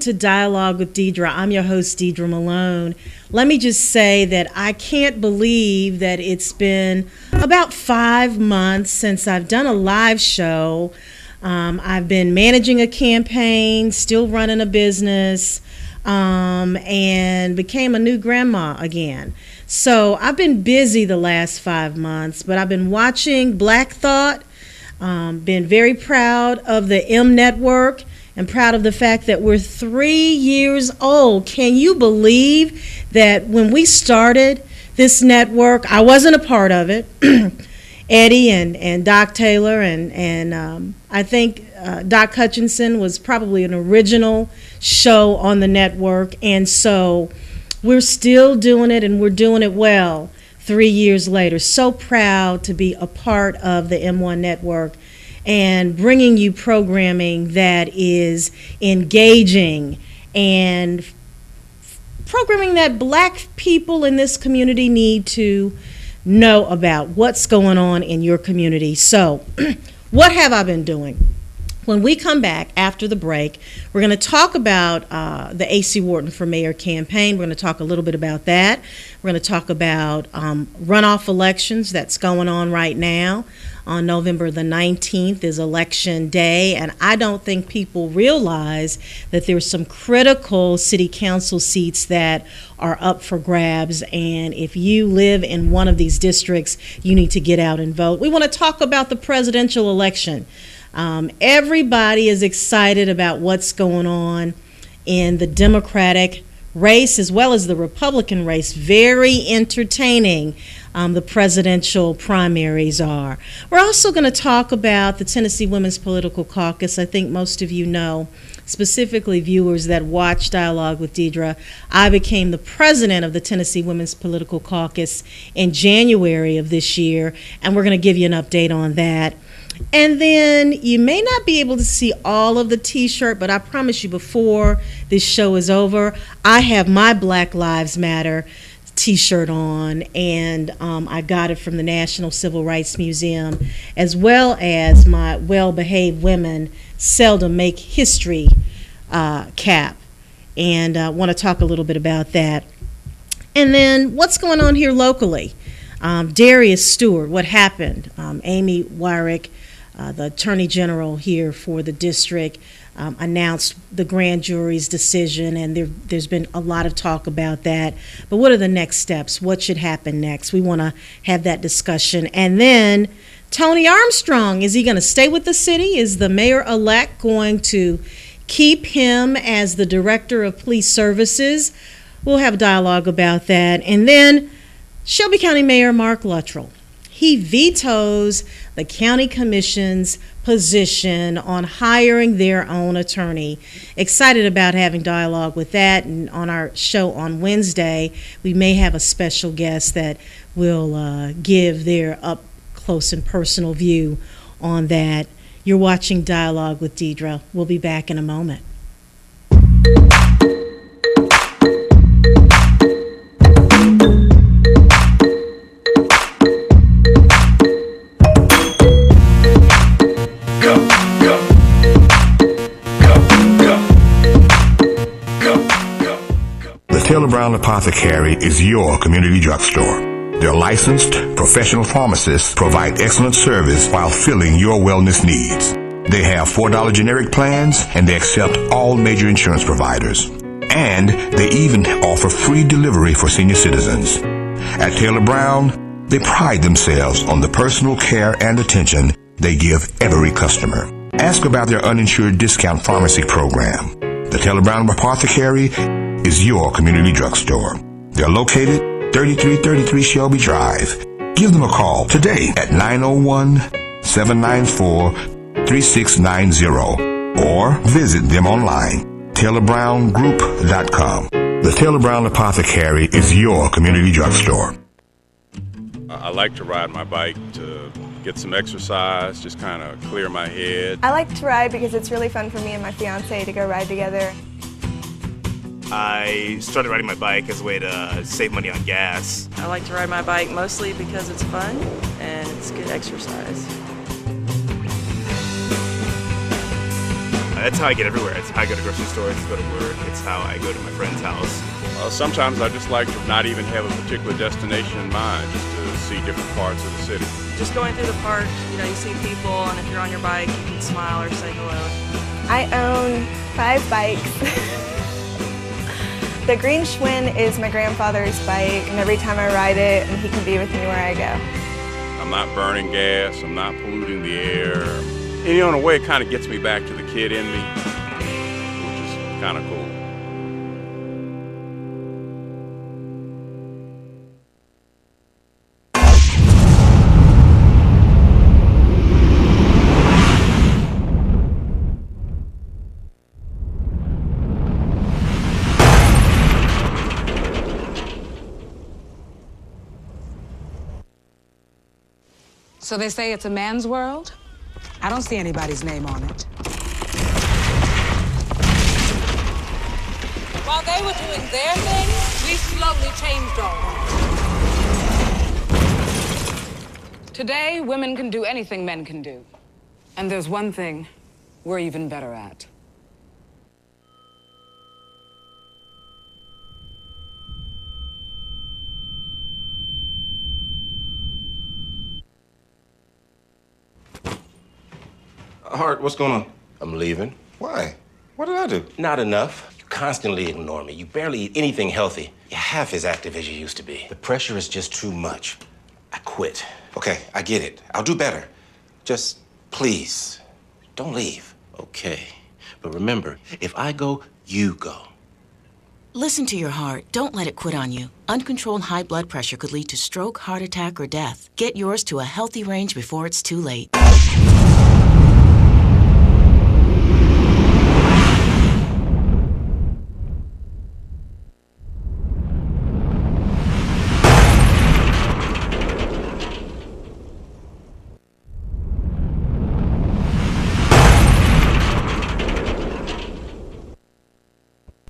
to Dialogue with Deidre. I'm your host, Deidre Malone. Let me just say that I can't believe that it's been about 5 months since I've done a live show. I've been managing a campaign, still running a business, and became a new grandma again. So I've been busy the last 5 months, but I've been watching Black Thought, been very proud of the M Network, and proud of the fact that we're 3 years old. Can you believe that when we started this network, I wasn't a part of it. Eddie and Doc Taylor and I think Doc Hutchinson was probably an original show on the network. And so we're still doing it, and we're doing it well 3 years later. So proud to be a part of the M1 network and bringing you programming that is engaging and programming that Black people in this community need to know about what's going on in your community. So what have I been doing? When we come back after the break, we're going to talk about the A.C. Wharton for Mayor campaign. We're going to talk a little bit about that. We're going to talk about runoff elections that's going on right now. On November the 19th is election day, and I don't think people realize that there's some critical city council seats that are up for grabs, and if you live in one of these districts, you need to get out and vote. We want to talk about the presidential election. Everybody is excited about what's going on in the Democratic race as well as the Republican race. Very entertaining. The presidential primaries are. We're also going to talk about the Tennessee Women's Political Caucus. I think most of you know, specifically viewers that watch Dialogue with Deidre, I became the president of the Tennessee Women's Political Caucus in January of this year, and we're going to give you an update on that. And then you may not be able to see all of the t-shirt, but I promise you before this show is over, I have my Black Lives Matter t-shirt on, and I got it from the National Civil Rights Museum, as well as my Well-Behaved Women Seldom Make History cap, and I want to talk a little bit about that. And then what's going on here locally? Darius Stewart, what happened? Amy Wyrick, the Attorney General here for the district, announced the grand jury's decision, and there's been a lot of talk about that. But what are the next steps? What should happen next? We want to have that discussion. And then Tony Armstrong, is he going to stay with the city? Is the mayor-elect going to keep him as the director of police services? We'll have a dialogue about that. And then Shelby County Mayor Mark Luttrell. He vetoes the county commission's position on hiring their own attorney. Excited about having dialogue with that, and on our show on Wednesday, we may have a special guest that will give their up close and personal view on that. You're watching Dialogue with Deidre. We'll be back in a moment. Taylor Brown Apothecary is your community drugstore. Their licensed professional pharmacists provide excellent service while filling your wellness needs. They have $4 generic plans, and they accept all major insurance providers. And they even offer free delivery for senior citizens. At Taylor Brown, they pride themselves on the personal care and attention they give every customer. Ask about their uninsured discount pharmacy program. The Taylor Brown Apothecary is your community drugstore. They're located 3333 Shelby Drive. Give them a call today at 901-794-3690 or visit them online, TaylorBrownGroup.com. The Taylor Brown Apothecary is your community drugstore. I like to ride my bike to get some exercise, just kind of clear my head. I like to ride because it's really fun for me and my fiance to go ride together. I started riding my bike as a way to save money on gas. I like to ride my bike mostly because it's fun and it's good exercise. I That's how I get everywhere. It's how I go to grocery stores, go to work. It's how I go to my friend's house. Sometimes I just like to not even have a particular destination in mind, just to see different parts of the city. Just going through the park, you know, you see people, and if you're on your bike, you can smile or say hello. I own 5 bikes. The green Schwinn is my grandfather's bike, and every time I ride it, and he can be with me where I go. I'm not burning gas, I'm not polluting the air. And, you know, in a way, it kind of gets me back to the kid in me, which is kind of cool. So they say it's a man's world? I don't see anybody's name on it. While they were doing their thing, we slowly changed ours. Today, women can do anything men can do. And there's one thing we're even better at. Hart, what's going on? I'm leaving. Why? What did I do? Not enough. You constantly ignore me. You barely eat anything healthy. You're half as active as you used to be. The pressure is just too much. I quit. Okay, I get it. I'll do better. Just, please, don't leave. Okay. But remember, if I go, you go. Listen to your heart. Don't let it quit on you. Uncontrolled high blood pressure could lead to stroke, heart attack, or death. Get yours to a healthy range before it's too late.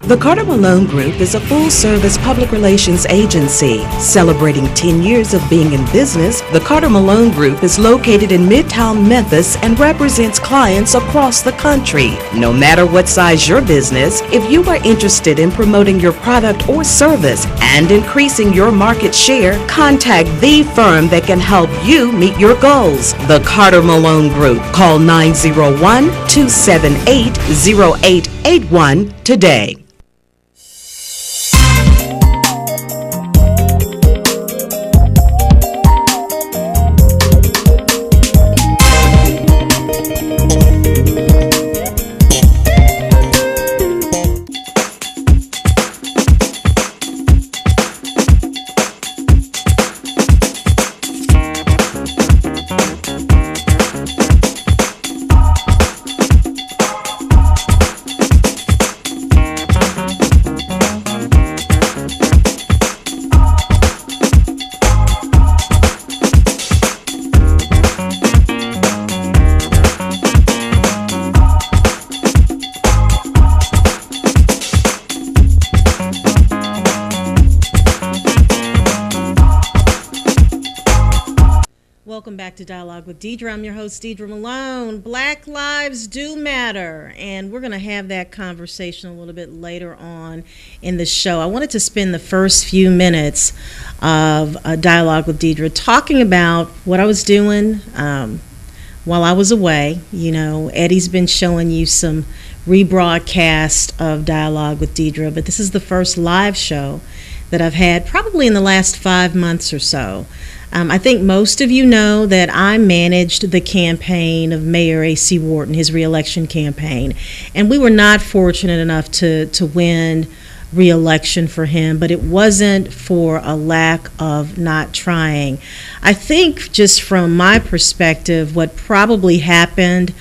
The Carter Malone Group is a full-service public relations agency. Celebrating 10 years of being in business, the Carter Malone Group is located in Midtown Memphis and represents clients across the country. No matter what size your business, if you are interested in promoting your product or service and increasing your market share, contact the firm that can help you meet your goals. The Carter Malone Group. Call 901-278-0881 today. Welcome back to Dialogue with Deidre. I'm your host, Deidre Malone. Black lives do matter, and we're going to have that conversation a little bit later on in the show. I wanted to spend the first few minutes of Dialogue with Deidre talking about what I was doing while I was away. You know, Eddie's been showing you some rebroadcast of Dialogue with Deidre, but this is the first live show that I've had probably in the last 5 months or so. I think most of you know that I managed the campaign of Mayor A.C. Wharton, his reelection campaign, and we were not fortunate enough to win reelection for him, but it wasn't for a lack of not trying. I think just from my perspective, what probably happened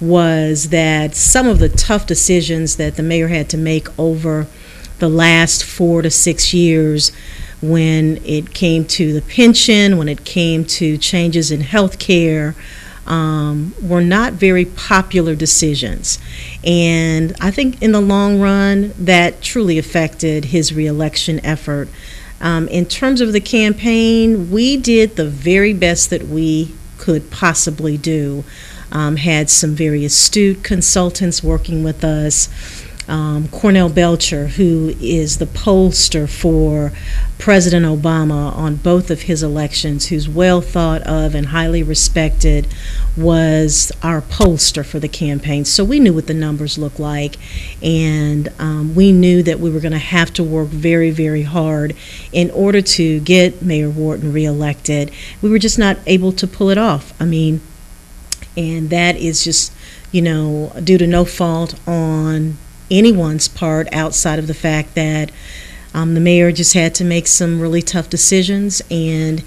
was that some of the tough decisions that the mayor had to make over the last 4 to 6 years, when it came to the pension, when it came to changes in health care, were not very popular decisions. And I think in the long run, that truly affected his reelection effort. In terms of the campaign, we did the very best that we could possibly do. had some very astute consultants working with us. Cornell Belcher, who is the pollster for President Obama on both of his elections, who's well thought of and highly respected, was our pollster for the campaign. So we knew what the numbers looked like, and we knew that we were going to have to work very, very hard in order to get Mayor Wharton reelected. We were just not able to pull it off. I mean, and that is just, due to no fault on anyone's part outside of the fact that the mayor just had to make some really tough decisions and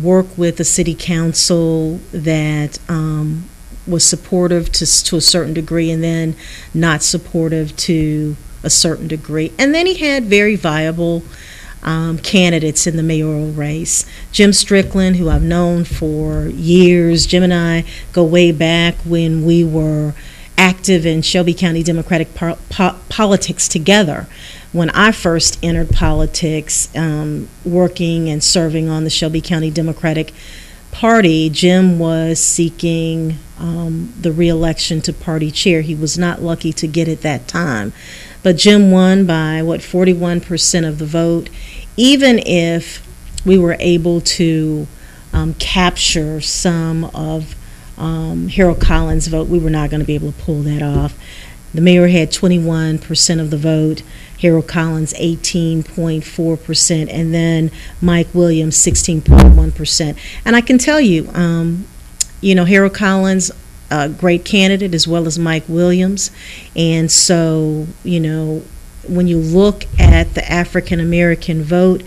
work with a city council that was supportive to a certain degree and then not supportive to a certain degree. And then he had very viable candidates in the mayoral race. Jim Strickland, who I've known for years. Jim and I go way back when we were active in Shelby County Democratic politics together. When I first entered politics, working and serving on the Shelby County Democratic Party, Jim was seeking the re-election to party chair. He was not lucky to get it that time. But Jim won by, 41% of the vote. Even if we were able to capture some of Harold Collins' vote, we were not going to be able to pull that off. The mayor had 21% of the vote, Harold Collins 18.4%, and then Mike Williams 16.1%. And I can tell you, Harold Collins, a great candidate, as well as Mike Williams. And so, when you look at the African American vote,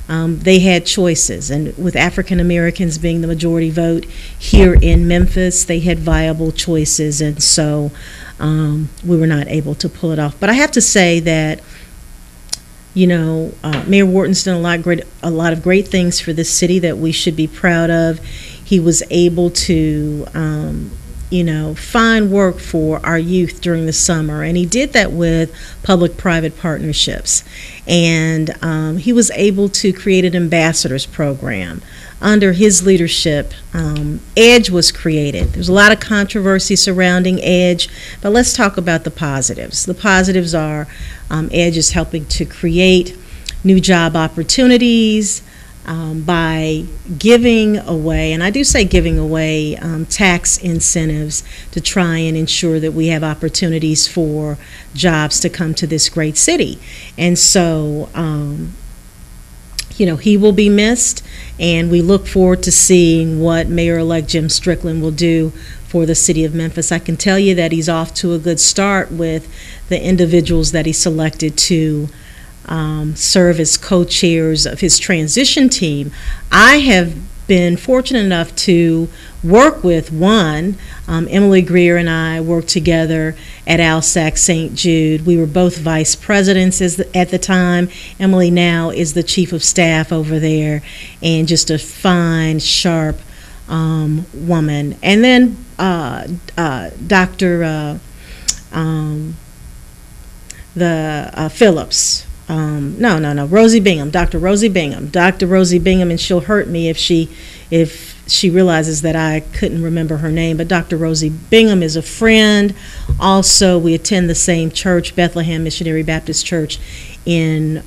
they had choices, and with African Americans being the majority vote here in Memphis, they had viable choices, and so we were not able to pull it off. But I have to say that, Mayor Wharton's done a lot of great things for this city that we should be proud of. He was able to find work for our youth during the summer, and he did that with public-private partnerships. And he was able to create an ambassadors program. Under his leadership, EDGE was created. There's a lot of controversy surrounding EDGE, but let's talk about the positives. The positives are EDGE is helping to create new job opportunities, by giving away, and I do say giving away, tax incentives to try and ensure that we have opportunities for jobs to come to this great city. And so, he will be missed, and we look forward to seeing what Mayor-elect Jim Strickland will do for the city of Memphis. I can tell you that he's off to a good start with the individuals that he selected to serve as co-chairs of his transition team. I have been fortunate enough to work with one. Emily Greer and I worked together at ALSAC St. Jude. We were both vice presidents at the time. Emily now is the chief of staff over there, and just a fine, sharp woman. And then Dr. Phillips. Rosie Bingham, Dr. Rosie Bingham, and she'll hurt me if she realizes that I couldn't remember her name, but Dr. Rosie Bingham is a friend. Also, we attend the same church, Bethlehem Missionary Baptist Church in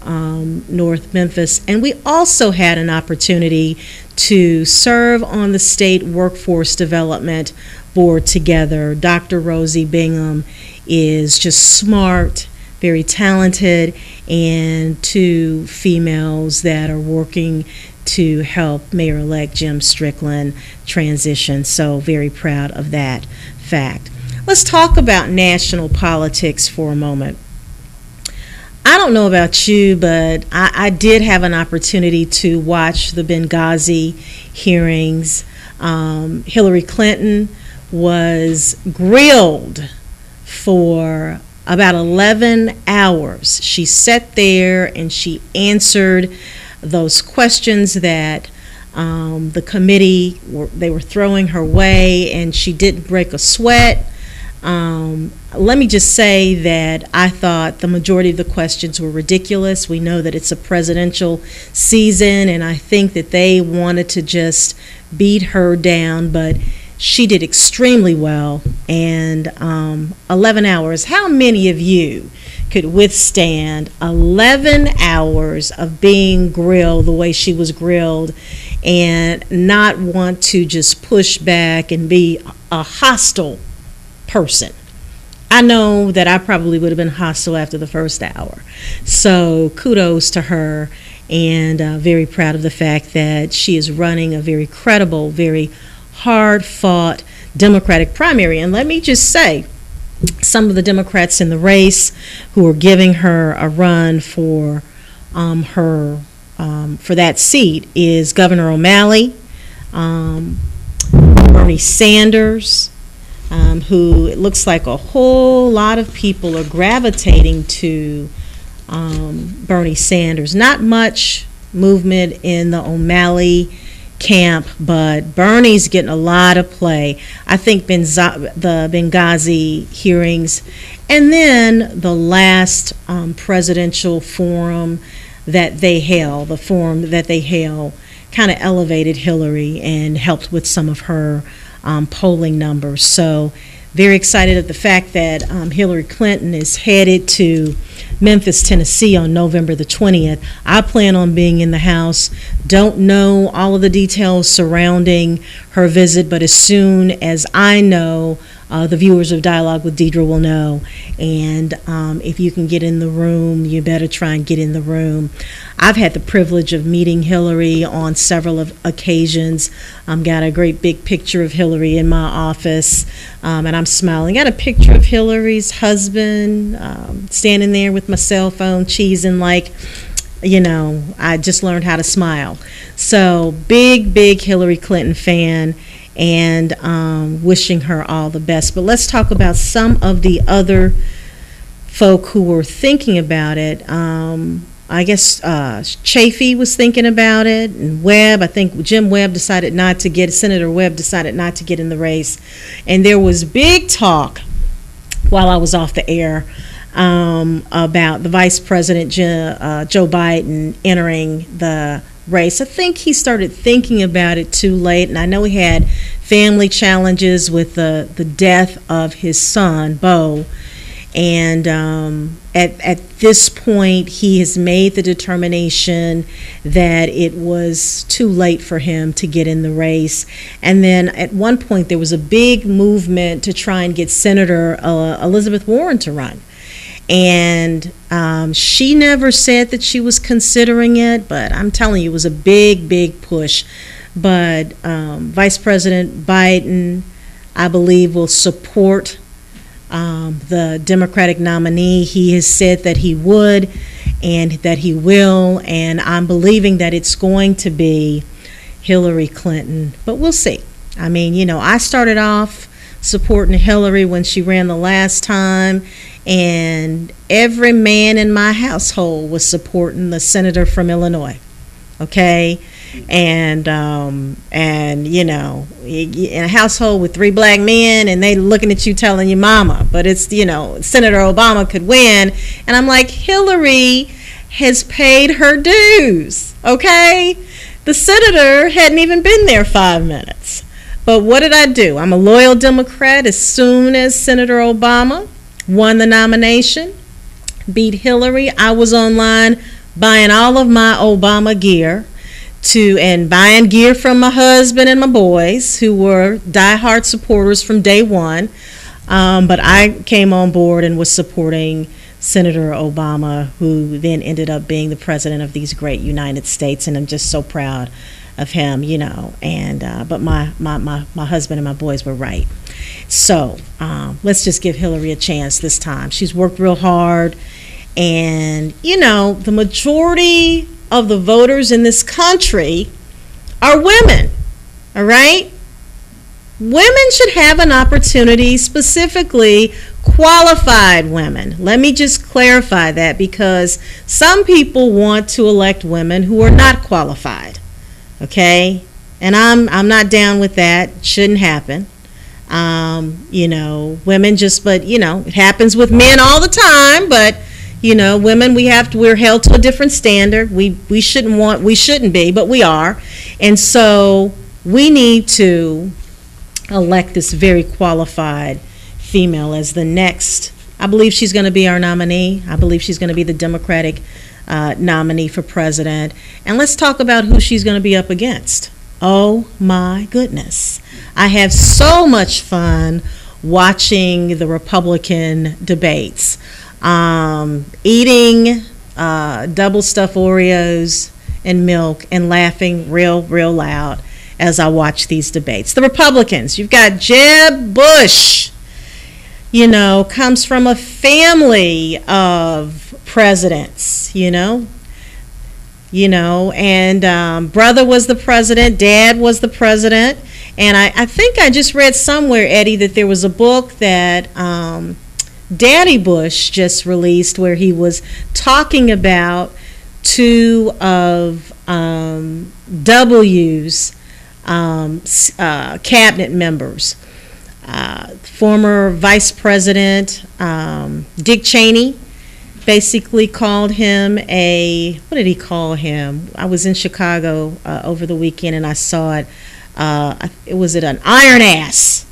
North Memphis, and we also had an opportunity to serve on the State Workforce Development Board together. Dr. Rosie Bingham is just smart, very talented, and two females that are working to help Mayor-elect Jim Strickland transition. So very proud of that fact. Let's talk about national politics for a moment. I don't know about you, but I did have an opportunity to watch the Benghazi hearings. Hillary Clinton was grilled for about 11 hours. She sat there and she answered those questions that the committee they were throwing her way, and she didn't break a sweat. Let me just say that I thought the majority of the questions were ridiculous. We know that it's a presidential season, and I think that they wanted to just beat her down, but she did extremely well, and 11 hours. How many of you could withstand 11 hours of being grilled the way she was grilled and not want to just push back and be a hostile person? I know that I probably would have been hostile after the first hour. So kudos to her, and very proud of the fact that she is running a very credible, very hard-fought Democratic primary. And let me just say, some of the Democrats in the race who are giving her a run for for that seat is Governor O'Malley, Bernie Sanders, who it looks like a whole lot of people are gravitating to Bernie Sanders. Not much movement in the O'Malley camp, but Bernie's getting a lot of play. I think the Benghazi hearings, and then the last presidential forum that they held, kind of elevated Hillary and helped with some of her polling numbers. So very excited at the fact that Hillary Clinton is headed to Memphis, Tennessee on November the 20th. I plan on being in the House. Don't know all of the details surrounding her visit, but as soon as I know, the viewers of Dialogue with Deidre will know. And if you can get in the room, you better try and get in the room. I've had the privilege of meeting Hillary on several occasions. Got a great big picture of Hillary in my office, and I'm smiling. Got a picture of Hillary's husband standing there with my cell phone, cheesing like, I just learned how to smile. So big Hillary Clinton fan, and wishing her all the best. But let's talk about some of the other folk who were thinking about it. I guess Chafee was thinking about it, and Webb. I think Senator Webb decided not to get in the race. And there was big talk while I was off the air about the Vice President Joe Biden entering the race. I think he started thinking about it too late, and I know he had family challenges with the death of his son, Beau, and at this point he has made the determination that it was too late for him to get in the race. And then at one point there was a big movement to try and get Senator Elizabeth Warren to run. And she never said that she was considering it, but I'm telling you, it was a big push. But Vice President Biden, I believe, will support the Democratic nominee. He has said that he would and that he will, and I'm believing that it's going to be Hillary Clinton. But we'll see. I mean, I started off supporting Hillary when she ran the last time, and every man in my household was supporting the senator from Illinois, okay? And in a household with 3 black men, and they looking at you telling you mama, but it's, Senator Obama could win. And I'm like, Hillary has paid her dues, okay? The senator hadn't even been there 5 minutes. But what did I do? I'm a loyal Democrat. As soon as Senator Obama won the nomination, beat Hillary, I was online buying all of my Obama gear and buying gear from my husband and my boys, who were diehard supporters from day one. But I came on board and was supporting Senator Obama, who then ended up being the president of these great United States, and I'm just so proud of him, and but my husband and my boys were right. So let's just give Hillary a chance this time. She's worked real hard, and the majority of the voters in this country are women, all right? Women should have an opportunity, specifically qualified women. Let me just clarify that, because some people want to elect women who are not qualified. Okay, and I'm not down with that. It shouldn't happen. Women but it happens with men all the time. But women, we're held to a different standard. We shouldn't be, but we are, and so we need to elect this very qualified female as the next. I believe she's going to be our nominee. I believe she's going to be the Democratic nominee for president. And let's talk about who she's going to be up against. Oh my goodness. I have so much fun watching the Republican debates. Eating double stuffed Oreos and milk and laughing real loud as I watch these debates. The Republicans, you've got Jeb Bush, comes from a family of presidents, and brother was the president, dad was the president. And I think I just read somewhere, Eddie, that there was a book that Daddy Bush just released where he was talking about two of W's cabinet members. Former Vice President Dick Cheney basically called him what did he call him? I was in Chicago over the weekend and I saw it. Was it an iron ass?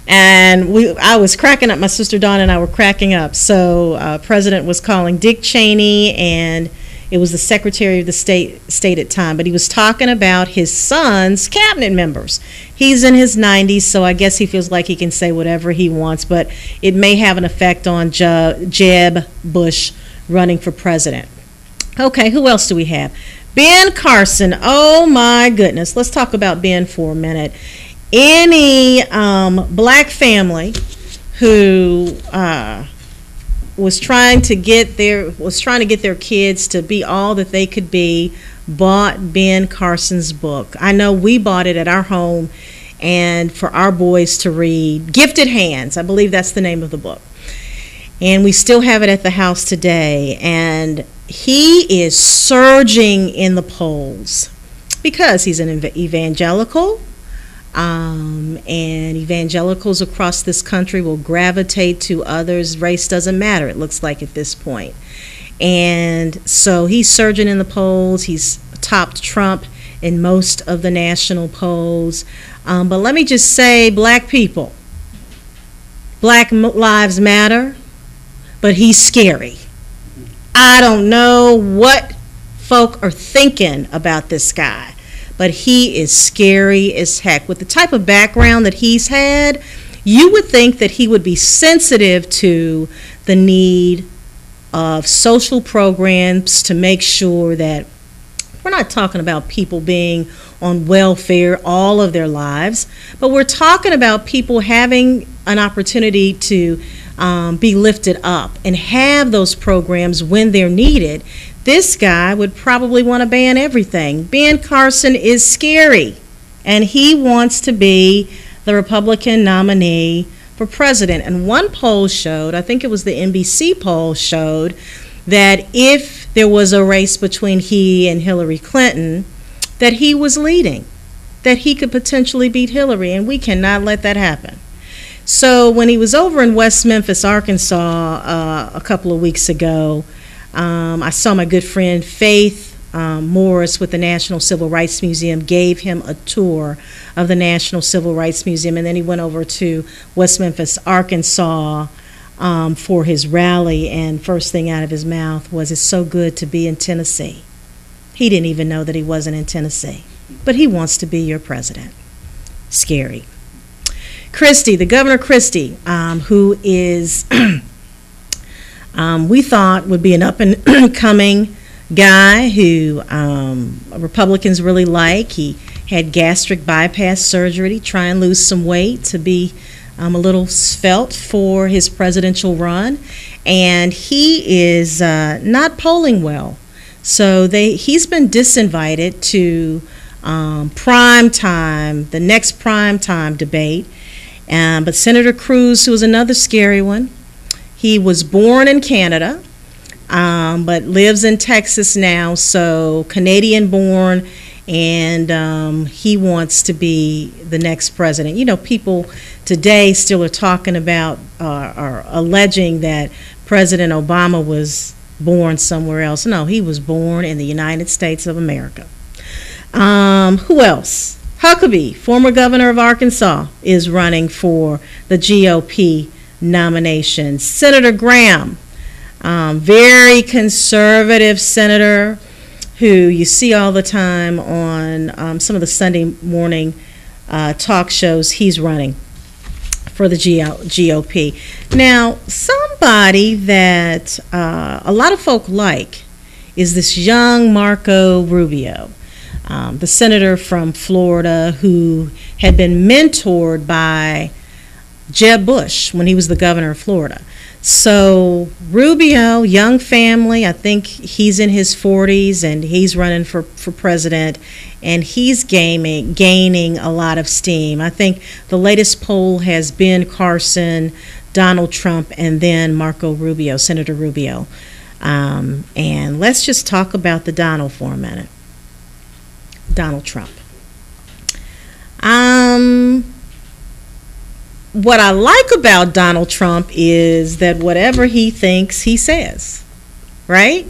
And I was cracking up. My sister Dawn and I were cracking up. So President was calling Dick Cheney, and it was the Secretary of the State at the time. But he was talking about his son's cabinet members. He's in his 90s, so I guess he feels like he can say whatever he wants. But it may have an effect on Jeb Bush running for president. Okay, who else do we have? Ben Carson. Oh my goodness. Let's talk about Ben for a minute. Any black family who was trying to get their kids to be all that they could be bought Ben Carson's book. I know we bought it at our home and for our boys to read. Gifted Hands, I believe that's the name of the book. And we still have it at the house today. And he is surging in the polls because he's an evangelical. And evangelicals across this country will gravitate to others. Race doesn't matter, it looks like, at this point. And so he's surging in the polls. He's topped Trump in most of the national polls. But let me just say, black people, Black Lives Matter, but he's scary. I don't know what folk are thinking about this guy, but he is scary as heck. With the type of background that he's had, you would think that he would be sensitive to the need of social programs to make sure that we're not talking about people being on welfare all of their lives, but we're talking about people having an opportunity to be lifted up and have those programs when they're needed. This guy would probably want to ban everything. Ben Carson is scary, and he wants to be the Republican nominee for president. And one poll showed, I think it was the NBC poll showed, that if there was a race between he and Hillary Clinton, that he was leading, that he could potentially beat Hillary, and we cannot let that happen. So when he was over in West Memphis, Arkansas, a couple of weeks ago, I saw my good friend Faith Morris with the National Civil Rights Museum, gave him a tour of the National Civil Rights Museum, and then he went over to West Memphis, Arkansas for his rally, and first thing out of his mouth was, "It's so good to be in Tennessee." He didn't even know that he wasn't in Tennessee, but he wants to be your president. Scary. Christie, the Governor Christie, who is we thought would be an up-and-coming guy who Republicans really like. He had gastric bypass surgery to try and lose some weight to be a little svelte for his presidential run, and he is not polling well. So he's been disinvited to the next prime time debate. But Senator Cruz, who was another scary one, he was born in Canada, but lives in Texas now, so Canadian born, and he wants to be the next president. You know, people today still are talking about, are alleging that President Obama was born somewhere else. No, he was born in the United States of America. Who else? Huckabee, former governor of Arkansas, is running for the GOP nomination. Senator Graham, very conservative senator who you see all the time on some of the Sunday morning talk shows. He's running for the GOP. Now, somebody that a lot of folk like is this young Marco Rubio, the senator from Florida who had been mentored by Jeb Bush when he was the governor of Florida. So Rubio, young family, I think he's in his 40s and he's running for president, and he's gaining a lot of steam. I think the latest poll has Ben Carson, Donald Trump, and then Marco Rubio, Senator Rubio. And let's just talk about the Donald for a minute. Donald Trump. What I like about Donald Trump is that whatever he thinks, he says, right?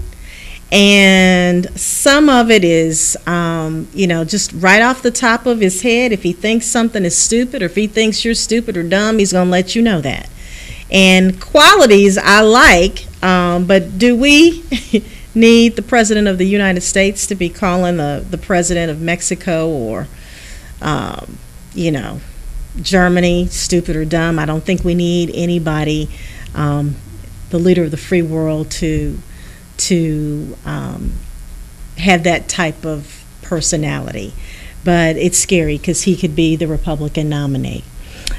And some of it is, just right off the top of his head. If he thinks something is stupid, or if he thinks you're stupid or dumb, he's going to let you know that. And qualities I like, but do we need the President of the United States to be calling the President of Mexico or, Germany stupid or dumb? I don't think we need anybody, the leader of the free world, to have that type of personality. But it's scary because he could be the Republican nominee.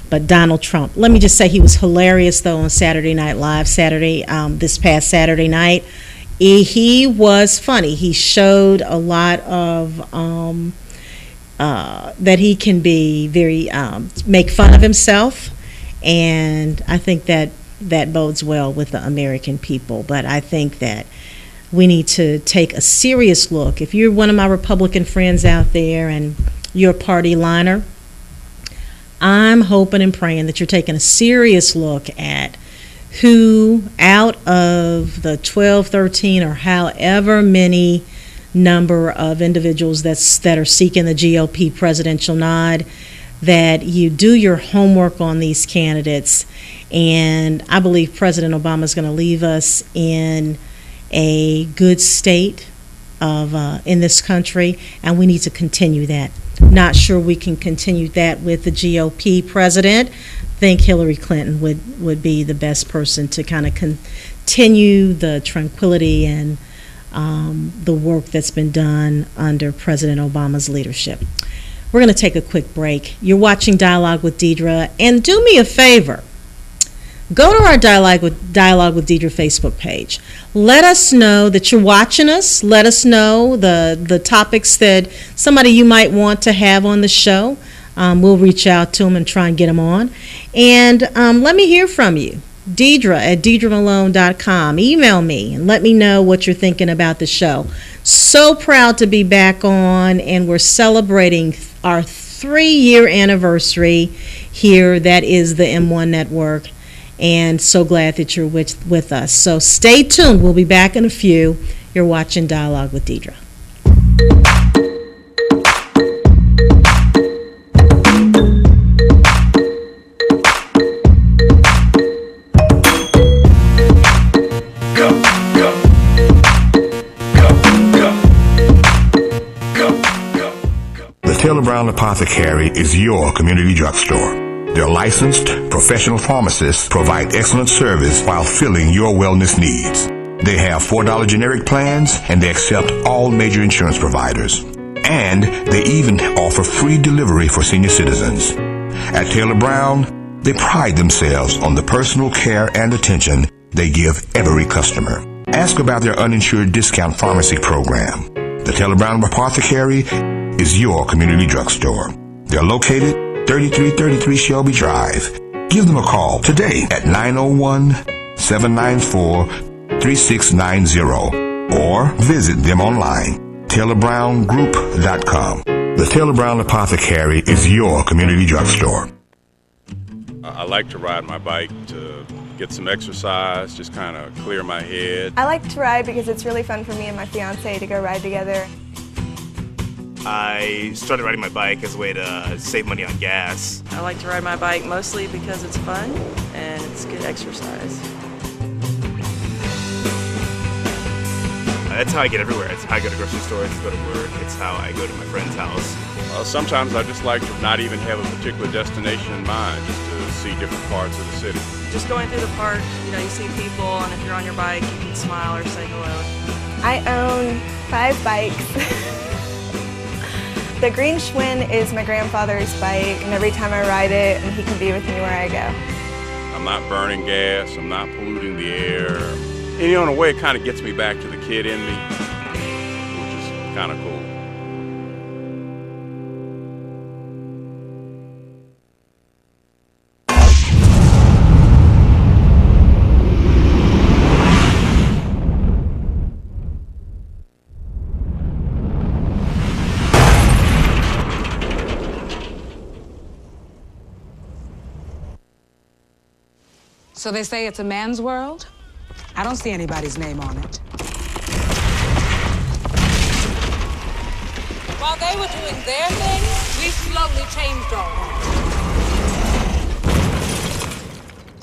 But Donald Trump, let me just say he was hilarious though on Saturday Night Live this past Saturday night. He was funny. He showed a lot of that he can be very make fun of himself, and I think that bodes well with the American people. But I think that we need to take a serious look. If you're one of my Republican friends out there and you're a party liner, I'm hoping and praying that you're taking a serious look at who out of the 12, 13, or however many number of individuals that are seeking the GOP presidential nod, that you do your homework on these candidates. And I believe President Obama is going to leave us in a good state in this country, and we need to continue that. Not sure we can continue that with the GOP president. I think Hillary Clinton would be the best person to kind of continue the tranquility and the work that's been done under President Obama's leadership. We're going to take a quick break. You're watching Dialogue with Deidre, and do me a favor. Go to our Dialogue with Deidre Facebook page. Let us know that you're watching us. Let us know the topics that somebody you might want to have on the show. We'll reach out to them and try and get them on. And let me hear from you. Deidre at DeidreMalone.com. Email me and let me know what you're thinking about the show. So proud to be back on, and we're celebrating our 3-year anniversary here. That is the M1 Network. And so glad that you're with us. So stay tuned. We'll be back in a few. You're watching Dialogue with Deidre. The Taylor Brown Apothecary is your community drugstore. Their licensed professional pharmacists provide excellent service while filling your wellness needs. They have $4 generic plans, and they accept all major insurance providers. And they even offer free delivery for senior citizens. At Taylor Brown, they pride themselves on the personal care and attention they give every customer. Ask about their uninsured discount pharmacy program. The Taylor Brown Apothecary is your community drugstore. They're located 3333 Shelby Drive. Give them a call today at 901-794-3690 or visit them online, TaylorBrownGroup.com. The Taylor Brown Apothecary is your community drugstore. I like to ride my bike to get some exercise, just kind of clear my head. I like to ride because it's really fun for me and my fiance to go ride together. I started riding my bike as a way to save money on gas. I like to ride my bike mostly because it's fun and it's good exercise. That's how I get everywhere. It's how I go to grocery stores, go to work. It's how I go to my friend's house. Sometimes I just like to not even have a particular destination in mind, just to see different parts of the city. Just going through the park, you see people, and if you're on your bike, you can smile or say hello. I own 5 bikes. The green Schwinn is my grandfather's bike, and every time I ride it, and he can be with me where I go. I'm not burning gas, I'm not polluting the air. And in a way, it kind of gets me back to the kid in me, which is kind of cool. So they say it's a man's world? I don't see anybody's name on it. While they were doing their thing, we slowly changed all.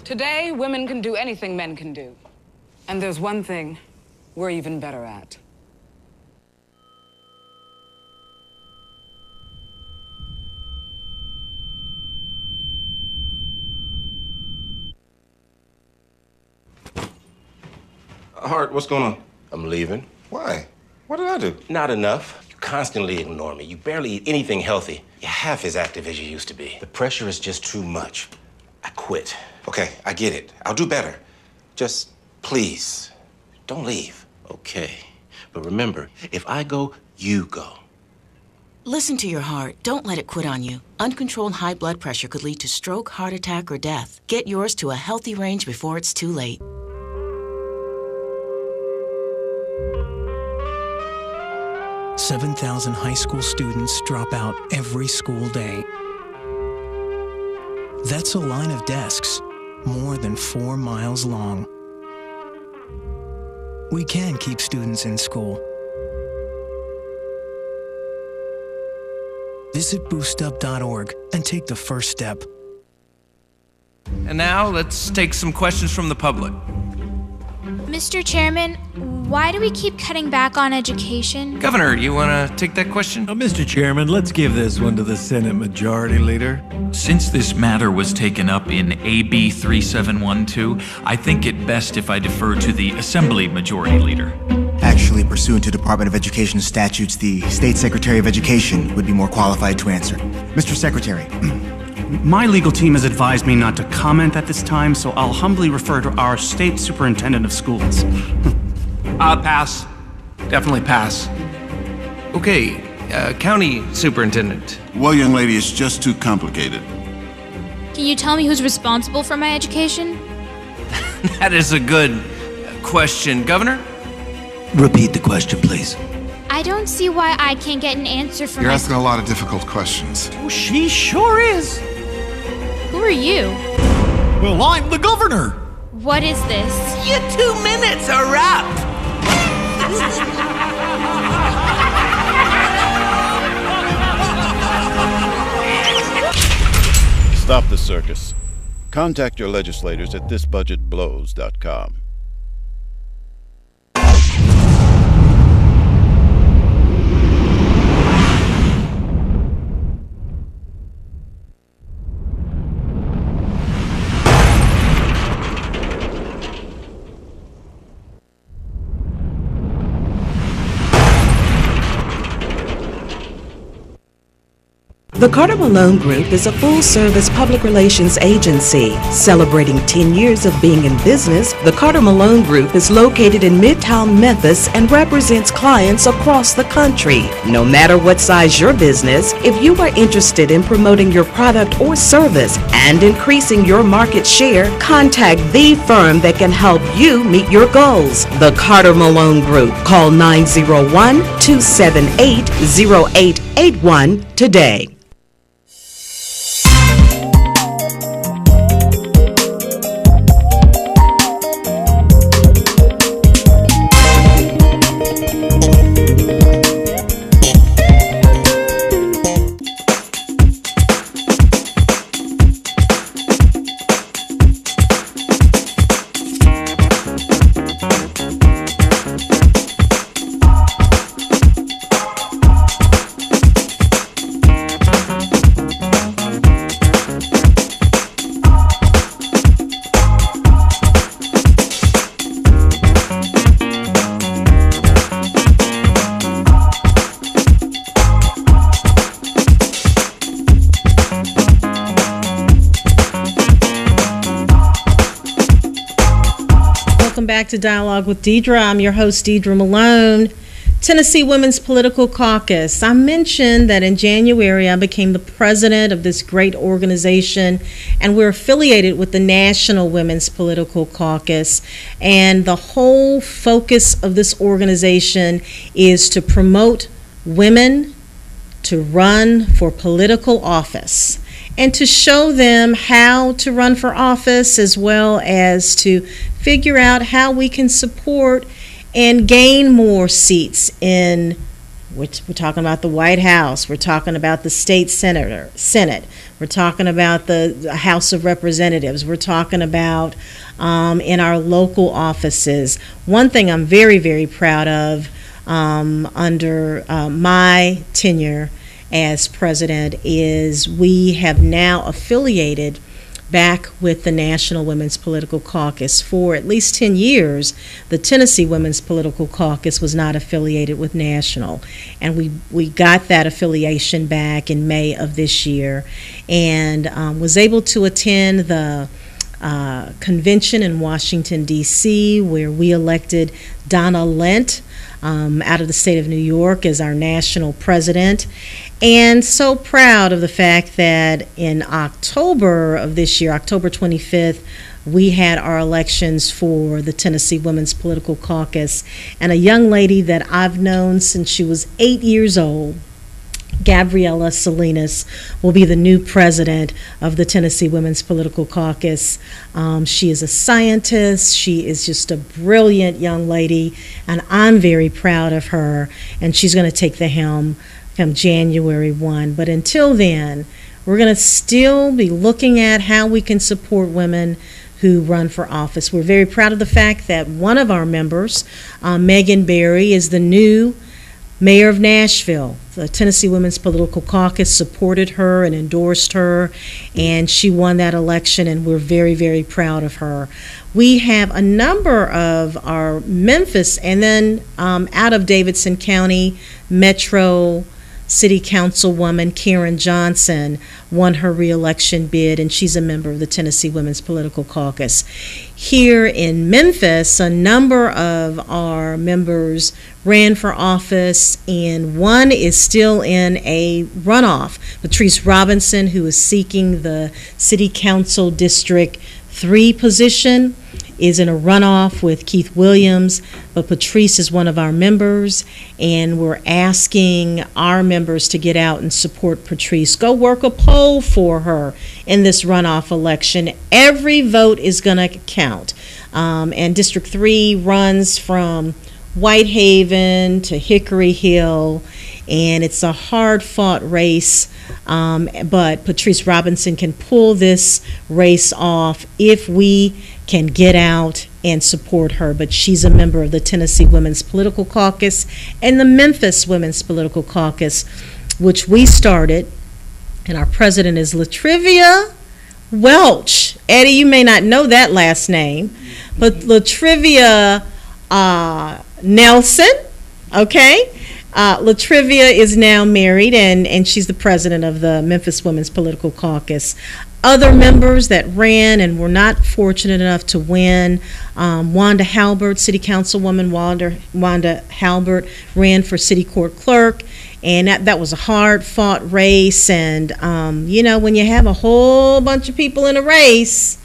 Today, women can do anything men can do. And there's one thing we're even better at. Hart, what's going on? I'm leaving. Why? What did I do? Not enough. You constantly ignore me. You barely eat anything healthy. You're half as active as you used to be. The pressure is just too much. I quit. Okay, I get it. I'll do better. Just please, don't leave. Okay. But remember, if I go, you go. Listen to your heart. Don't let it quit on you. Uncontrolled high blood pressure could lead to stroke, heart attack, or death. Get yours to a healthy range before it's too late. 7,000 high school students drop out every school day. That's a line of desks more than 4 miles long. We can keep students in school. Visit boostup.org and take the first step. And now let's take some questions from the public. Mr. Chairman, why do we keep cutting back on education? Governor, you want to take that question? Mr. Chairman, let's give this one to the Senate Majority Leader. Since this matter was taken up in AB 3712, I think it best if I defer to the Assembly Majority Leader. Actually, pursuant to Department of Education statutes, the State Secretary of Education would be more qualified to answer. Mr. Secretary. My legal team has advised me not to comment at this time, so I'll humbly refer to our State Superintendent of Schools. Pass. Definitely pass. Okay, County Superintendent. Well, young lady, it's just too complicated. Can you tell me who's responsible for my education? That is a good question. Governor? Repeat the question, please. I don't see why I can't get an answer from You're asking a lot of difficult questions. Oh, she sure is. Who are you? Well, I'm the governor. What is this? Your 2 minutes are wrapped. Stop the circus. Contact your legislators at thisbudgetblows.com. The Carter Malone Group is a full-service public relations agency. Celebrating 10 years of being in business, the Carter Malone Group is located in Midtown Memphis and represents clients across the country. No matter what size your business, if you are interested in promoting your product or service and increasing your market share, contact the firm that can help you meet your goals. The Carter Malone Group. Call 901-278-0881 today. Welcome back to Dialogue with Deidre. I'm your host, Deidre Malone. Tennessee Women's Political Caucus. I mentioned that in January I became the president of this great organization, and we're affiliated with the National Women's Political Caucus. And the whole focus of this organization is to promote women to run for political office and to show them how to run for office, as well as to figure out how we can support and gain more seats in, which we're talking about the White House, we're talking about the state Senate, we're talking about the House of Representatives, we're talking about in our local offices. One thing I'm very, very proud of under my tenure as president is we have now affiliated back with the National Women's Political Caucus. For at least 10 years, the Tennessee Women's Political Caucus was not affiliated with National, and we got that affiliation back in May of this year, and was able to attend the convention in Washington, D.C., where we elected Donna Lent out of the state of New York as our national president. And so proud of the fact that in October of this year, October 25th, we had our elections for the Tennessee Women's Political Caucus. And a young lady that I've known since she was 8 years old, Gabriela Salinas, will be the new president of the Tennessee Women's Political Caucus. She is a scientist. She is just a brilliant young lady, and I'm very proud of her. And she's going to take the helm come January 1. But until then, we're going to still be looking at how we can support women who run for office. We're very proud of the fact that one of our members, Megan Berry, is the new mayor of Nashville. The Tennessee Women's Political Caucus supported her and endorsed her, and she won that election, and we're very, very proud of her. We have a number of our Memphis and then out of Davidson County Metro City Councilwoman Karen Johnson won her re-election bid, and she's a member of the Tennessee Women's Political Caucus. Here in Memphis, a number of our members ran for office, and one is still in a runoff. Patrice Robinson, who is seeking the City Council District 3 position, is in a runoff with Keith Williams, but Patrice is one of our members, and we're asking our members to get out and support Patrice. Go work a poll for her in this runoff election. Every vote is going to count. And District 3 runs from Whitehaven to Hickory Hill, and it's a hard-fought race, but Patrice Robinson can pull this race off if we can get out and support her. But she's a member of the Tennessee Women's Political Caucus and the Memphis Women's Political Caucus, which we started, and our president is Latrivia Welch. Eddie, you may not know that last name, but Latrivia Nelson, okay? Latrivia is now married, and she's the president of the Memphis Women's Political Caucus. Other members that ran and were not fortunate enough to win, Wanda Halbert, City Councilwoman Wanda Halbert, ran for City Court Clerk, and that was a hard-fought race. And, when you have a whole bunch of people in a race,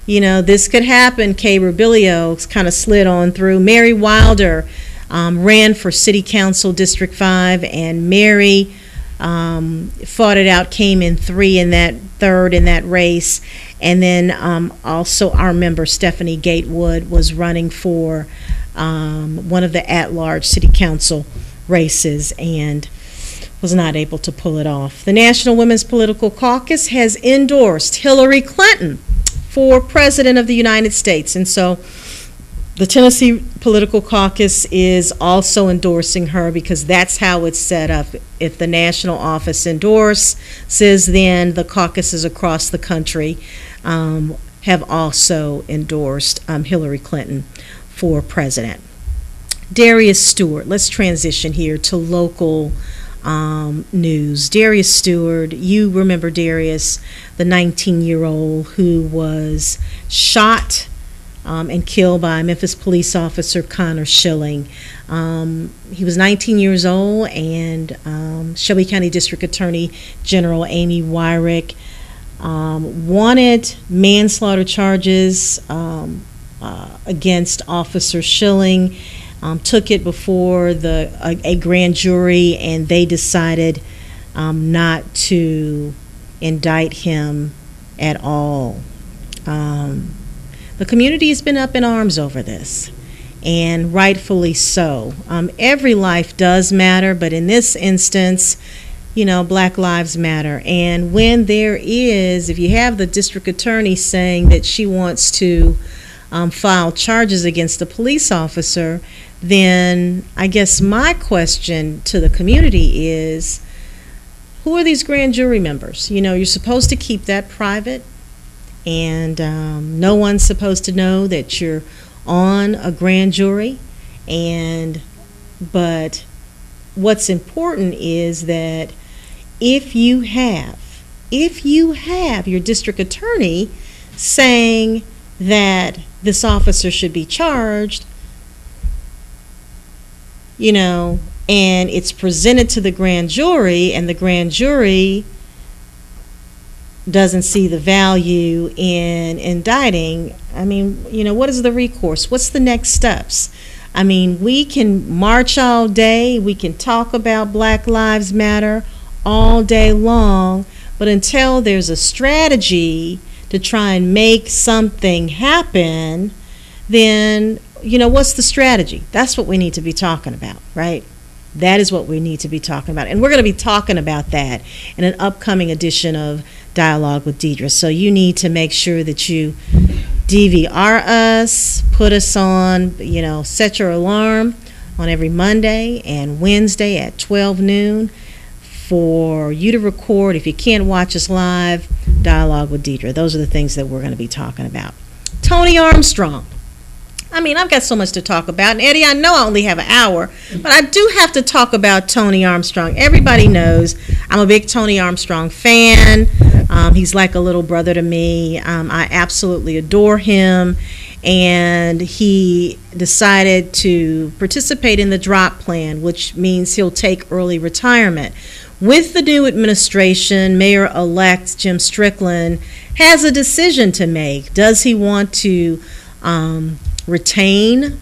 this could happen. Kay Rubilio kind of slid on through. Mary Wilder ran for City Council District 5, and Mary fought it out, came in third in that race. And then also our member Stephanie Gatewood was running for one of the at-large city council races and was not able to pull it off. The National Women's Political Caucus has endorsed Hillary Clinton for President of the United States, and so the Tennessee Political Caucus is also endorsing her, because that's how it's set up. If the national office endorses, then the caucuses across the country have also endorsed Hillary Clinton for president. Darius Stewart, let's transition here to local news. Darius Stewart, you remember Darius, the 19-year-old who was shot and killed by Memphis police officer Connor Schilling. He was 19 years old, and Shelby County District Attorney General Amy Wyrick wanted manslaughter charges against Officer Schilling, took it before a grand jury, and they decided not to indict him at all. The community has been up in arms over this, and rightfully so. Every life does matter, but in this instance, Black Lives Matter. And when if you have the district attorney saying that she wants to file charges against the police officer, then I guess my question to the community is, who are these grand jury members? You're supposed to keep that private, and no one's supposed to know that you're on a grand jury. But what's important is that if you have your district attorney saying that this officer should be charged, and it's presented to the grand jury, and the grand jury doesn't see the value in indicting, what is the recourse? What's the next steps? We can march all day, we can talk about Black Lives Matter all day long, but until there's a strategy to try and make something happen, then, what's the strategy? That's what we need to be talking about, right? That is what we need to be talking about. And we're going to be talking about that in an upcoming edition of Dialogue with Deidre. So you need to make sure that you DVR us, put us on, set your alarm on every Monday and Wednesday at 12 noon for you to record. If you can't watch us live, Dialogue with Deidre. Those are the things that we're going to be talking about. Tony Armstrong. I've got so much to talk about. And Eddie, I know I only have an hour, but I do have to talk about Tony Armstrong. Everybody knows I'm a big Tony Armstrong fan. He's like a little brother to me. I absolutely adore him. And he decided to participate in the drop plan, which means he'll take early retirement. With the new administration, Mayor-elect Jim Strickland has a decision to make. Does he want to retain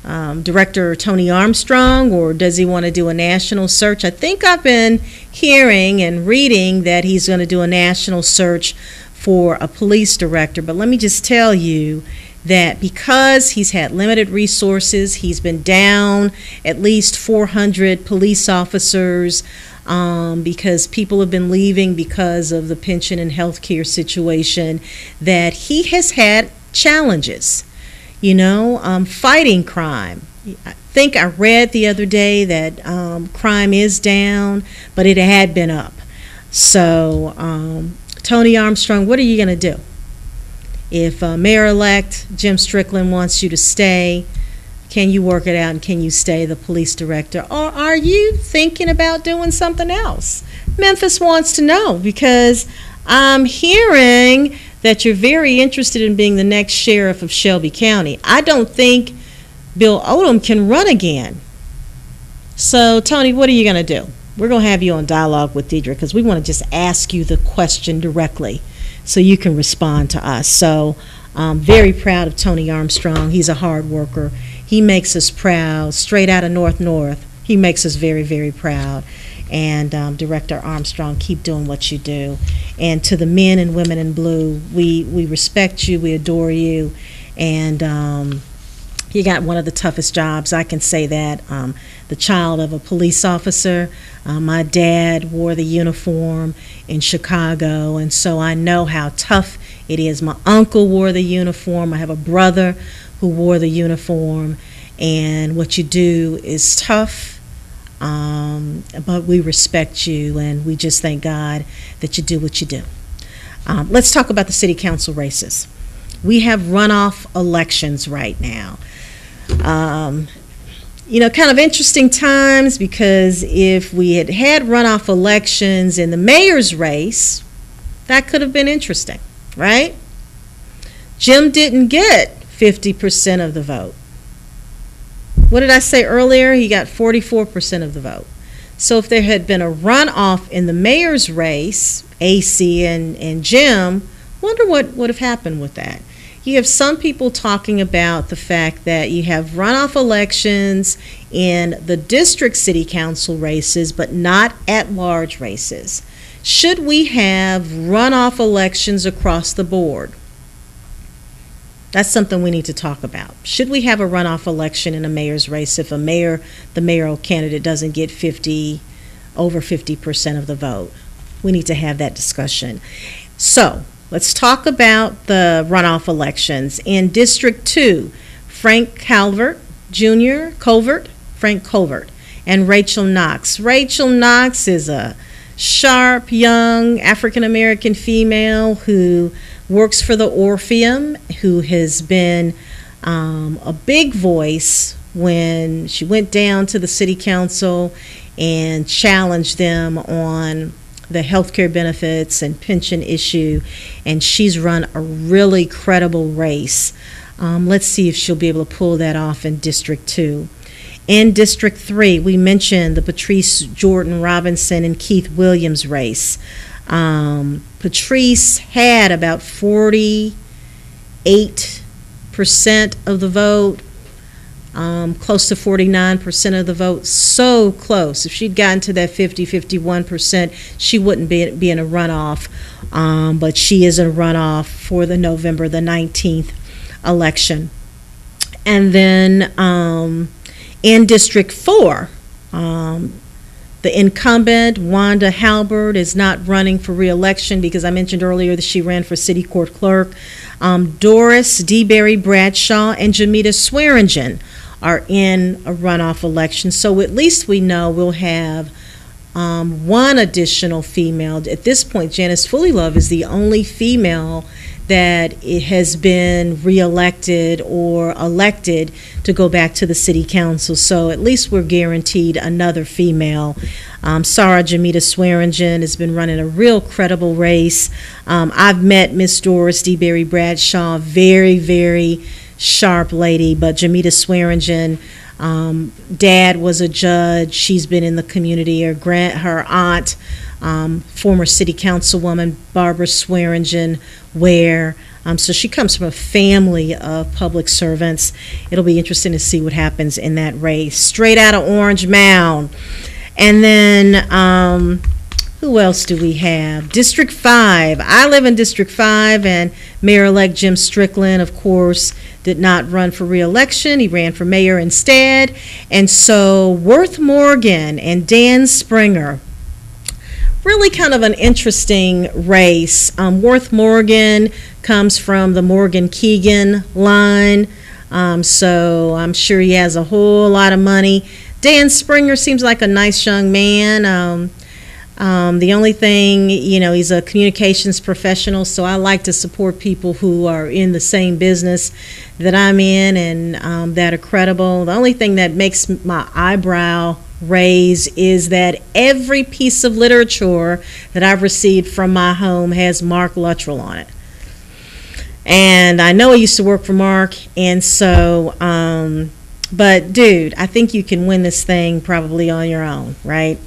Director Tony Armstrong, or does he want to do a national search? I think I've been hearing and reading that he's going to do a national search for a police director. But let me just tell you that because he's had limited resources, he's been down at least 400 police officers because people have been leaving because of the pension and health care situation, that he has had challenges. Fighting crime. I think I read the other day that crime is down, but it had been up. So, Tony Armstrong, what are you going to do? If Mayor-elect Jim Strickland wants you to stay, can you work it out, and can you stay the police director? Or are you thinking about doing something else? Memphis wants to know, because I'm hearing that you're very interested in being the next sheriff of Shelby County. I don't think Bill Odom can run again. So, Tony, what are you going to do? We're going to have you on Dialogue with Deidre because we want to just ask you the question directly so you can respond to us. So, I'm very proud of Tony Armstrong. He's a hard worker. He makes us proud. Straight out of North. He makes us very, very proud. And Director Armstrong, keep doing what you do. And to the men and women in blue, we respect you, we adore you, and you got one of the toughest jobs, I can say that. The child of a police officer. My dad wore the uniform in Chicago, and so I know how tough it is. My uncle wore the uniform. I have a brother who wore the uniform, and what you do is tough. But we respect you, and we just thank God that you do what you do. Let's talk about the city council races. We have runoff elections right now. Kind of interesting times, because if we had runoff elections in the mayor's race, that could have been interesting, right? Jim didn't get 50% of the vote. What did I say earlier? He got 44% of the vote. So if there had been a runoff in the mayor's race, AC and Jim, wonder what would have happened with that. You have some people talking about the fact that you have runoff elections in the district city council races, but not at-large races. Should we have runoff elections across the board? That's something we need to talk about. Should we have a runoff election in a mayor's race if the mayoral candidate doesn't get over 50% of the vote? We need to have that discussion. So let's talk about the runoff elections. In District 2, Frank Colvert, and Rachel Knox. Rachel Knox is a sharp, young African-American female who works for the Orpheum, who has been a big voice when she went down to the city council and challenged them on the health care benefits and pension issue, and she's run a really credible race. Let's see if she'll be able to pull that off in District 2. In District 3, we mentioned the Patrice Jordan Robinson and Keith Williams race. Patrice had about 48% of the vote, close to 49% of the vote, so close. If she'd gotten to that 50-51%, she wouldn't be in a runoff, but she is in a runoff for the November the 19th election. And then in District 4, the incumbent, Wanda Halbert, is not running for re-election because I mentioned earlier that she ran for city court clerk. Doris DeBerry Bradshaw and Jamita Swearingen are in a runoff election. So at least we know we'll have one additional female. At this point, Janice Fullilove is the only female that it has been re-elected or elected to go back to the city council. So at least we're guaranteed another female. Sarah Jamita Swearingen has been running a real credible race. I've met Miss Doris DeBerry Bradshaw, very, very sharp lady, but Jamita Swearingen, dad was a judge. She's been in the community. Her aunt, former city councilwoman Barbara Swearingen Ware. So she comes from a family of public servants. It'll be interesting to see what happens in that race. Straight out of Orange Mound. And then who else do we have? District 5. I live in District 5, and Mayor-elect Jim Strickland, of course, did not run for re-election. He ran for mayor instead. And so Worth Morgan and Dan Springer, really kind of an interesting race. Worth Morgan comes from the Morgan Keegan line, so I'm sure he has a whole lot of money. Dan Springer seems like a nice young man. The only thing, he's a communications professional, so I like to support people who are in the same business that I'm in and that are credible. The only thing that makes my eyebrow raise is that every piece of literature that I've received from my home has Mark Luttrell on it. And I know I used to work for Mark, and so, but dude, I think you can win this thing probably on your own, right?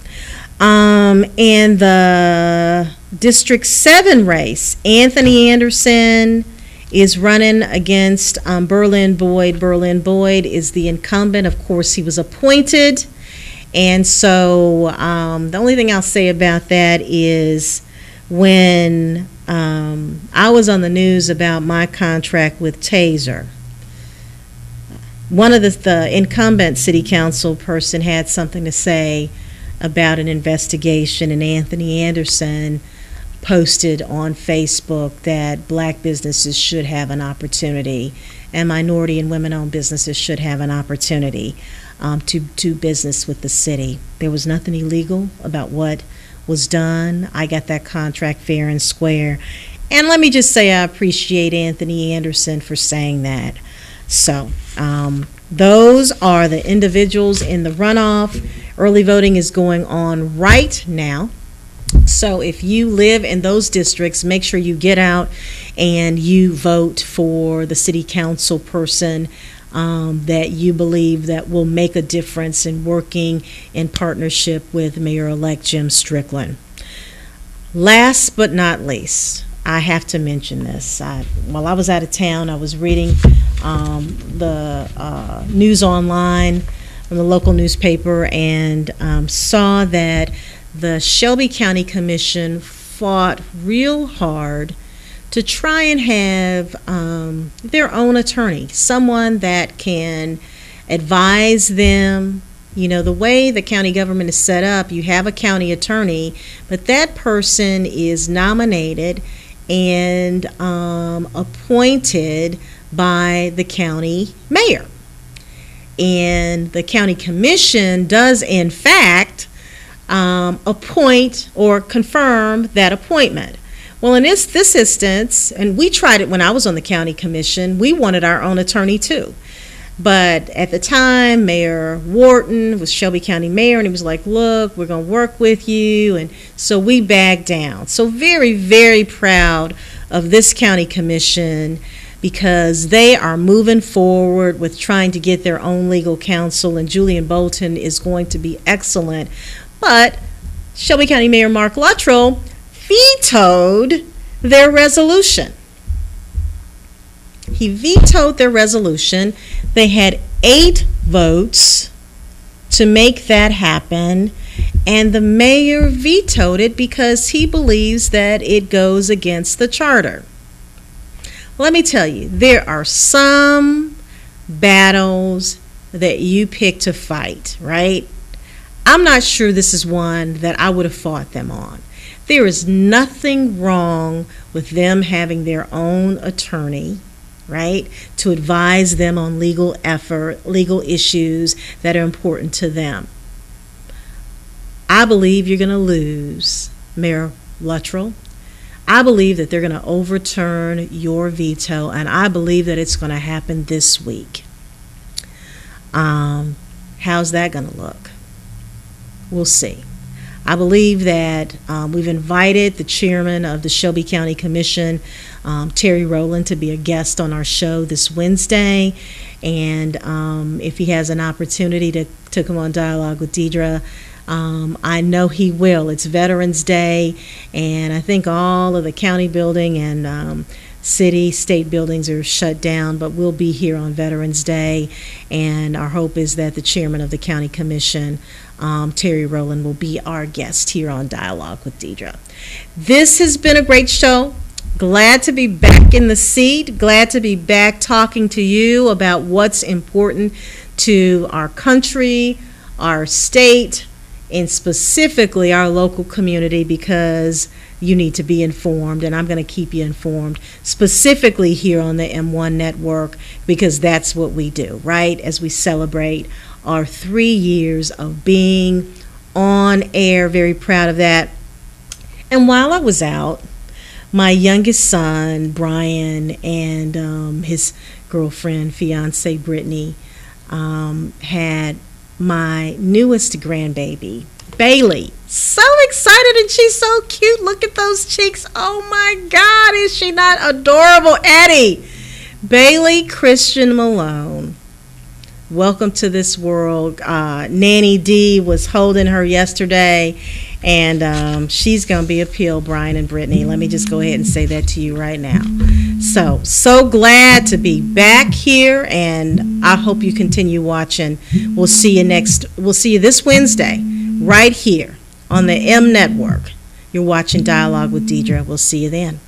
In the District 7 race, Anthony Anderson is running against Berlin Boyd. Berlin Boyd is the incumbent. Of course, he was appointed. And so the only thing I'll say about that is when I was on the news about my contract with Taser, one of the incumbent city council person had something to say about an investigation, and Anthony Anderson posted on Facebook that black businesses should have an opportunity and minority and women-owned businesses should have an opportunity to do business with the city. There was nothing illegal about what was done. I got that contract fair and square. And let me just say I appreciate Anthony Anderson for saying that. So those are the individuals in the runoff. Early voting is going on right now. So if you live in those districts, make sure you get out and you vote for the city council person that you believe that will make a difference in working in partnership with Mayor-elect Jim Strickland. Last but not least, I have to mention this. While I was out of town, I was reading the news online from the local newspaper and saw that the Shelby County Commission fought real hard to try and have their own attorney, someone that can advise them. You know, the way the county government is set up, you have a county attorney, but that person is nominated and appointed by the county mayor. And the county commission does, in fact, appoint or confirm that appointment. Well, in this instance, and we tried it when I was on the county commission, we wanted our own attorney too. But at the time, Mayor Wharton was Shelby County Mayor, and he was like, look, we're going to work with you. And so we backed down. So very, very proud of this county commission because they are moving forward with trying to get their own legal counsel, and Julian Bolton is going to be excellent. But Shelby County Mayor Mark Luttrell vetoed their resolution. He vetoed their resolution. They had 8 votes to make that happen, and the mayor vetoed it because he believes that it goes against the charter. Let me tell you, there are some battles that you pick to fight, right? I'm not sure this is one that I would have fought them on. There is nothing wrong with them having their own attorney, right, to advise them on legal issues that are important to them. I believe you're going to lose, Mayor Luttrell. I believe that they're going to overturn your veto, and I believe that it's going to happen this week. How's that going to look? We'll see. I believe that we've invited the chairman of the Shelby County Commission, Terry Rowland, to be a guest on our show this Wednesday. And if he has an opportunity to come on Dialogue with Deidre, I know he will. It's Veterans Day, and I think all of the county building and city, state buildings are shut down, but we'll be here on Veterans Day, and our hope is that the chairman of the county commission, Terry Rowland, will be our guest here on Dialogue with Deidre. This has been a great show. Glad to be back in the seat. Glad to be back talking to you about what's important to our country, our state, and specifically our local community, because you need to be informed, and I'm going to keep you informed, specifically here on the M1 network, because that's what we do, right? As we celebrate our 3 years of being on air. Very proud of that. And while I was out, my youngest son, Brian, and his girlfriend, fiance, Brittany, had my newest grandbaby, Bailey. So excited, and she's so cute. Look at those cheeks. Oh my God, is she not adorable? Eddie, Bailey Christian Malone. Welcome to this world. Nanny D was holding her yesterday, and she's going to be a pill, Brian and Brittany. Let me just go ahead and say that to you right now. So glad to be back here, and I hope you continue watching. We'll see you this Wednesday right here on the M Network. You're watching Dialogue with Deidre. We'll see you then.